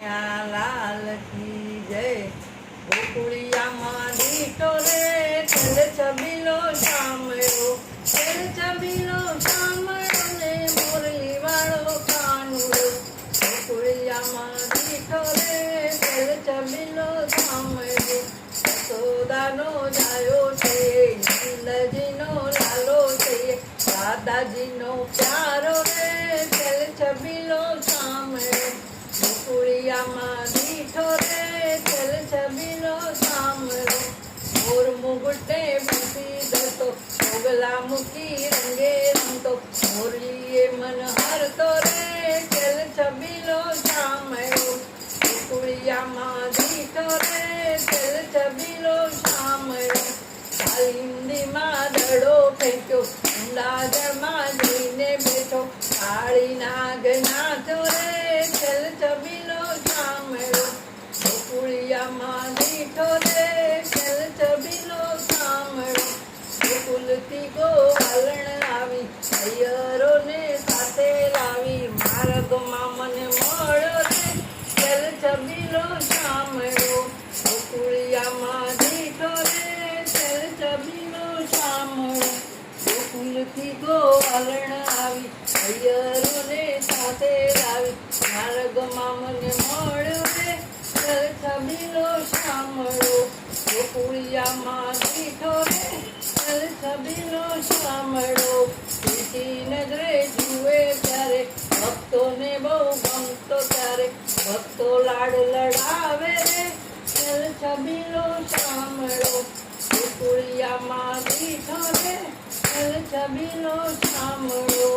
લાલ કી જય ગોકુળિયામાં દીઠો રે તેલ છબીલો સાંભળ્યો તેલ છબીલો સાંભળ્યો ને મોરલી વાળો કાનુડો ગોકુળિયામાં દીઠો રે તેલ છબીલો સાંભળ્યો યશોદાનો જાયો છે નીલજીનો લાલો છે દાદાજીનો પ્યારો રે તેલ છબીલો સાંભળ્યો ગોકુળિયામાં દીઠો રે તેલ છબીલો સાંભળો મોર મુગટે બેસી દતો મોગલા મૂકી રંગે રમતો મોરલીએ મન હરતો રે તેલ છબીલો સાંભળો ગોકુળિયામાં દીઠો રે તેલ છબીલો સાંભળો કાલિંદીમાં દડો ફેંક્યો ઊંડા જળમાં જઈને બેઠો કાળી નાગ નાચો રે તેલ છબીલો સાંભળો ગોકુળિયામાં દીઠો રે તેલ છબીલો સાંભળો ગોકુલથી ગોવાલણ આવી હૈયરોને સાથે લાવી માર્ગમાં મને મળ્યો રે તેલ છબીલો સાંભળો ગોકુળિયામાં દીઠો રે તેલ છબીલો સાંભળો ગોકુલથી ગોવાલણ આવી હૈયરોને સાથે લાવી માર્ગમાં મને મળ્યો રે તેલ છબીલો સાંભળો ગોકુળિયામાં દીઠો રે તેલ છબીલો સાંભળો સીધી નજરે જુએ ત્યારે ભક્તોને બહુ ગમતો ત્યારે ભક્તો લાડ લડાવે રે તેલ છબીલો સાંભળો ગોકુળિયામાં દીઠો રે તેલ છબીલો સાંભળો.